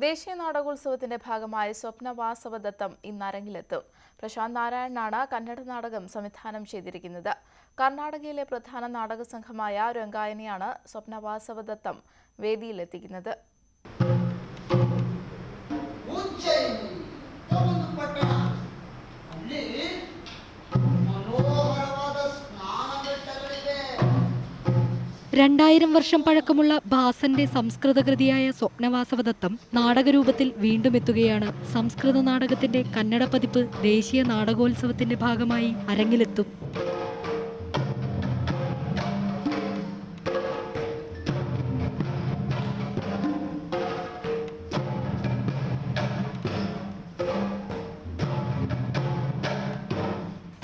ദേശീയ നാടകോത്സവത്തിന്റെ ഭാഗമായി സ്വപ്നവാസവദത്തം ഇന്ന് അരങ്ങിലെത്തും. പ്രശാന്ത് നാരായണനാണ് കന്നഡ നാടകം സംവിധാനം ചെയ്തിരിക്കുന്നത്. കർണാടകയിലെ പ്രധാന നാടക സംഘമായ രംഗായനിയാണ് സ്വപ്നവാസവദത്തം വേദിയിലെത്തിക്കുന്നത്. രണ്ടായിരം വർഷം പഴക്കമുള്ള ഭാസന്റെ സംസ്കൃതകൃതിയായ സ്വപ്നവാസവദത്തം നാടകരൂപത്തിൽ വീണ്ടും എത്തുകയാണ്. സംസ്കൃത നാടകത്തിന്റെ കന്നഡ പതിപ്പ് ദേശീയ നാടകോത്സവത്തിന്റെ ഭാഗമായി അരങ്ങിലെത്തും.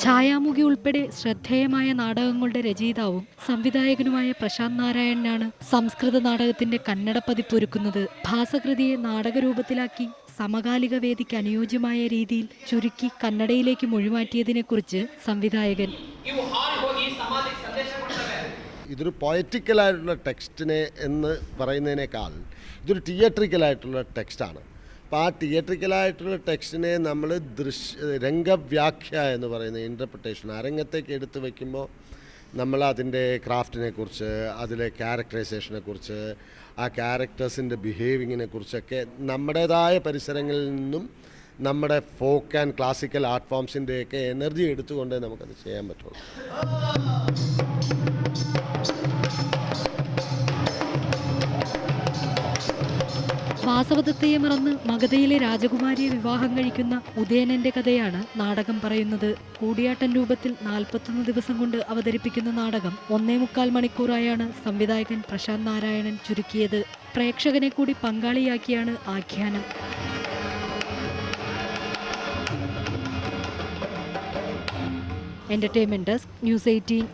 ഛായാമുഖി ഉൾപ്പെടെ ശ്രദ്ധേയമായ നാടകങ്ങളുടെ രചയിതാവും സംവിധായകനുമായ പ്രശാന്ത് നാരായണനാണ് സംസ്കൃത നാടകത്തിന്റെ കന്നഡ പതിപ്പൊരുക്കുന്നത്. ഭാസകൃതിയെ നാടകരൂപത്തിലാക്കി സമകാലിക വേദിക്ക് അനുയോജ്യമായ രീതിയിൽ ചുരുക്കി കന്നഡയിലേക്ക് മൊഴിമാറ്റിയതിനെക്കുറിച്ച് സംവിധായകൻ ഇതൊരു പോയറ്റിക്കലായിട്ടുള്ള ടെക്സ്റ്റിനെ എന്ന് പറയുന്നതിനേക്കാൾ ഇതൊരു തിയേറ്ററിക്കലായിട്ടുള്ള ടെക്സ്റ്റാണ്. അപ്പോൾ ആ തിയേറ്ററിക്കലായിട്ടുള്ള ടെക്സ്റ്റിനെ നമ്മൾ രംഗവ്യാഖ്യ എന്ന് പറയുന്ന ഇൻ്റർപ്രിട്ടേഷൻ അരങ്ങത്തേക്ക് എടുത്തു വയ്ക്കുമ്പോൾ നമ്മൾ അതിൻ്റെ ക്രാഫ്റ്റിനെ കുറിച്ച്, അതിലെ ക്യാരക്ടറൈസേഷനെ കുറിച്ച്, ആ ക്യാരക്ടേഴ്സിൻ്റെ ബിഹേവിങ്ങിനെ കുറിച്ചൊക്കെ നമ്മുടേതായ പരിസരങ്ങളിൽ നിന്നും നമ്മുടെ ഫോക്ക് ആൻഡ് ക്ലാസിക്കൽ ആർട്ട് ഫോംസിൻ്റെയൊക്കെ എനർജി എടുത്തുകൊണ്ടേ നമുക്കത് ചെയ്യാൻ പറ്റുള്ളൂ. വാസവദത്തയെ മറന്ന് മഗധയിലെ രാജകുമാരിയെ വിവാഹം കഴിക്കുന്ന ഉദയനന്റെ കഥയാണ് നാടകം പറയുന്നത്. കൂടിയാട്ടം രൂപത്തിൽ 41 ദിവസം കൊണ്ട് അവതരിപ്പിക്കുന്ന നാടകം 1.25 മണിക്കൂറായാണ് സംവിധായകൻ പ്രശാന്ത് നാരായണൻ ചുരുക്കിയത്. പ്രേക്ഷകനെ കൂടി പങ്കാളിയാക്കിയാണ് ആഖ്യാനം. Entertainment desk, news 18.